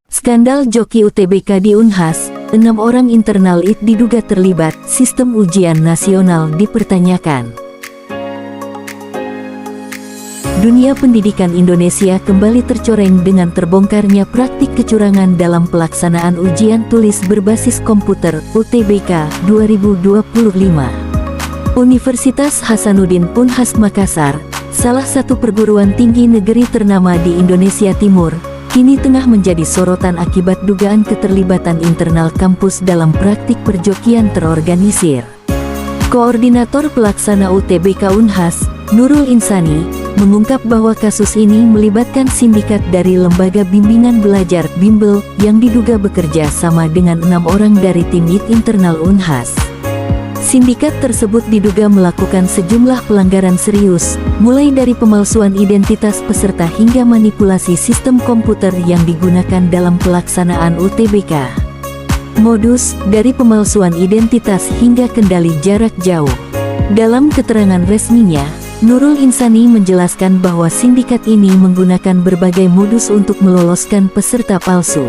Skandal joki UTBK di Unhas, 6 orang internal IT diduga terlibat, sistem ujian nasional dipertanyakan. Dunia pendidikan Indonesia kembali tercoreng dengan terbongkarnya praktik kecurangan dalam pelaksanaan ujian tulis berbasis komputer UTBK 2025. Universitas Hasanuddin Unhas Makassar, salah satu perguruan tinggi negeri ternama di Indonesia Timur, kini tengah menjadi sorotan akibat dugaan keterlibatan internal kampus dalam praktik perjokian terorganisir. Koordinator Pelaksana UTBK Unhas, Nurul Insani, mengungkap bahwa kasus ini melibatkan sindikat dari Lembaga Bimbingan Belajar Bimbel yang diduga bekerja sama dengan 6 orang dari tim IT internal Unhas. Sindikat tersebut diduga melakukan sejumlah pelanggaran serius, mulai dari pemalsuan identitas peserta hingga manipulasi sistem komputer yang digunakan dalam pelaksanaan UTBK. Modus dari pemalsuan identitas hingga kendali jarak jauh. Dalam keterangan resminya, Nurul Insani menjelaskan bahwa sindikat ini menggunakan berbagai modus untuk meloloskan peserta palsu.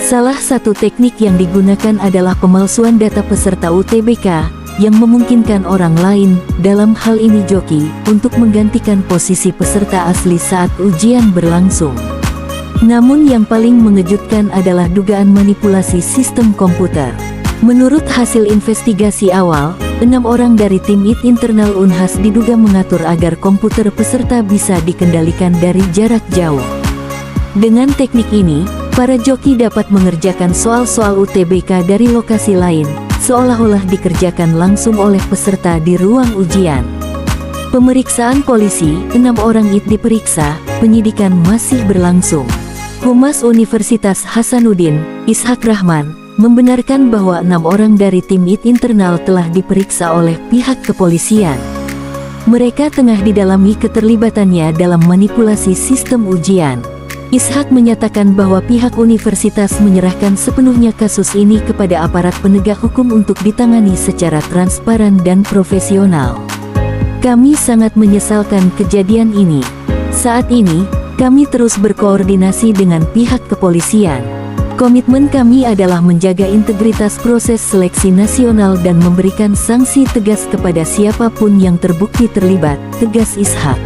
Salah satu teknik yang digunakan adalah pemalsuan data peserta UTBK, yang memungkinkan orang lain, dalam hal ini joki, untuk menggantikan posisi peserta asli saat ujian berlangsung. Namun yang paling mengejutkan adalah dugaan manipulasi sistem komputer. Menurut hasil investigasi awal, 6 orang dari tim IT internal Unhas diduga mengatur agar komputer peserta bisa dikendalikan dari jarak jauh. Dengan teknik ini, para joki dapat mengerjakan soal-soal UTBK dari lokasi lain, seolah-olah dikerjakan langsung oleh peserta di ruang ujian. Pemeriksaan polisi, 6 orang IT diperiksa, penyidikan masih berlangsung. Humas Universitas Hasanuddin, Ishak Rahman, membenarkan bahwa 6 orang dari tim IT internal telah diperiksa oleh pihak kepolisian. Mereka tengah didalami keterlibatannya dalam manipulasi sistem ujian. Ishak menyatakan bahwa pihak universitas menyerahkan sepenuhnya kasus ini kepada aparat penegak hukum untuk ditangani secara transparan dan profesional. Kami sangat menyesalkan kejadian ini. Saat ini, kami terus berkoordinasi dengan pihak kepolisian. Komitmen kami adalah menjaga integritas proses seleksi nasional dan memberikan sanksi tegas kepada siapapun yang terbukti terlibat, tegas Ishak.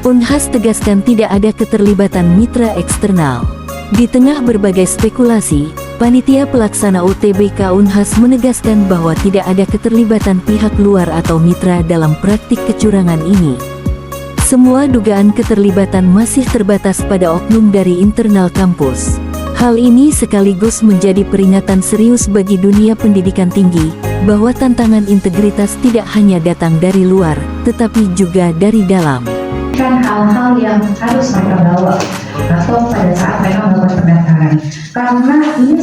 Unhas tegaskan tidak ada keterlibatan mitra eksternal. Di tengah berbagai spekulasi, Panitia Pelaksana UTBK Unhas menegaskan bahwa tidak ada keterlibatan pihak luar atau mitra dalam praktik kecurangan ini. Semua dugaan keterlibatan masih terbatas pada oknum dari internal kampus. Hal ini sekaligus menjadi peringatan serius bagi dunia pendidikan tinggi, bahwa tantangan integritas tidak hanya datang dari luar, tetapi juga dari dalam. Hal-hal yang harus mereka bawa atau pada saat mereka melakukan pendaftaran, karena ini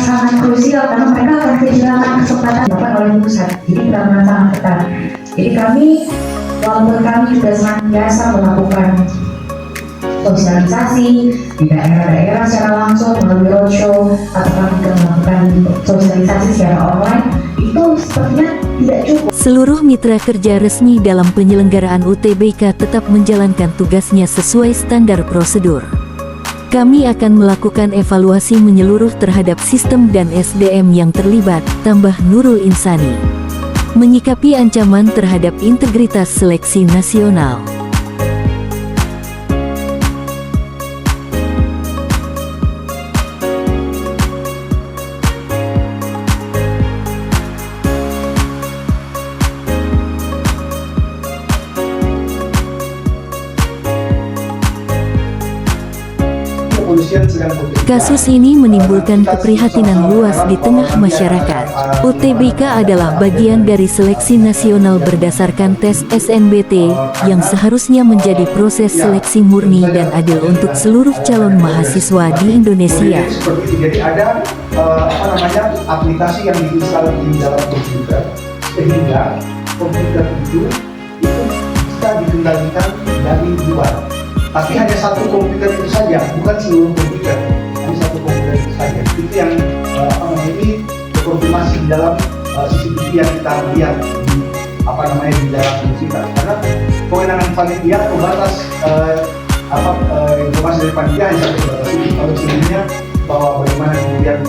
sangat krusial karena mereka akan kehilangan kesempatan dilakukan oleh pusat. Jadi benar-benar sangat ketat. Jadi walaupun kami juga senantiasa melakukan sosialisasi di daerah-daerah secara langsung melalui roadshow atau kami juga melakukan sosialisasi secara online, itu sepertinya tidak cukup. Seluruh mitra kerja resmi dalam penyelenggaraan UTBK tetap menjalankan tugasnya sesuai standar prosedur. Kami akan melakukan evaluasi menyeluruh terhadap sistem dan SDM yang terlibat, tambah Nurul Insani. Menyikapi ancaman terhadap integritas seleksi nasional. Kasus ini menimbulkan keprihatinan luas di tengah masyarakat. UTBK adalah bagian dari seleksi nasional berdasarkan tes SNBT, yang seharusnya menjadi proses seleksi murni dan adil untuk seluruh calon mahasiswa di Indonesia. Jadi ada aplikasi yang diinstal di dalam komputer, sehingga komputer itu bisa dikendalikan dari luar. Tapi hanya satu komputer itu saja, bukan seluruh komputer. Hanya satu komputer itu saja. Itu yang seperti yang kita lihat di di dalam universitas, karena kewenangan panitia atau batas informasi dari panitia hanya sampai batas itu. Kalau sebelumnya bahwa bagaimana kemudian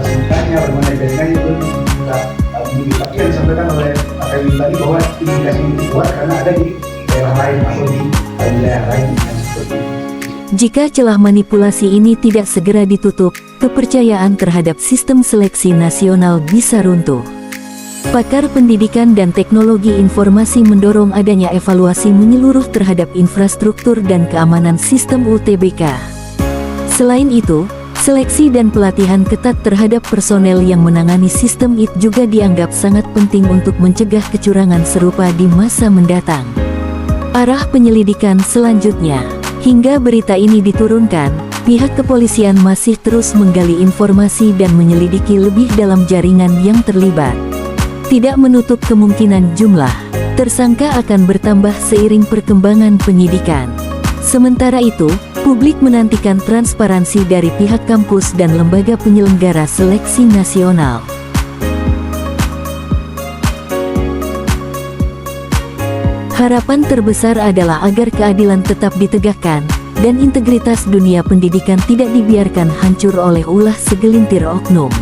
singkatnya, bagaimana jaringannya itu kita begini. Tapi yang disampaikan oleh Pak Kevin tadi bahwa indikasi ini kuat karena ada di daerah lain atau di wilayah lain yang seperti itu. Jika celah manipulasi ini tidak segera ditutup, kepercayaan terhadap sistem seleksi nasional bisa runtuh. Pakar pendidikan dan teknologi informasi mendorong adanya evaluasi menyeluruh terhadap infrastruktur dan keamanan sistem UTBK. Selain itu, seleksi dan pelatihan ketat terhadap personel yang menangani sistem IT juga dianggap sangat penting untuk mencegah kecurangan serupa di masa mendatang. Arah penyelidikan selanjutnya. Hingga berita ini diturunkan, pihak kepolisian masih terus menggali informasi dan menyelidiki lebih dalam jaringan yang terlibat. Tidak menutup kemungkinan jumlah tersangka akan bertambah seiring perkembangan penyidikan. Sementara itu, publik menantikan transparansi dari pihak kampus dan lembaga penyelenggara seleksi nasional. Harapan terbesar adalah agar keadilan tetap ditegakkan, dan integritas dunia pendidikan tidak dibiarkan hancur oleh ulah segelintir oknum.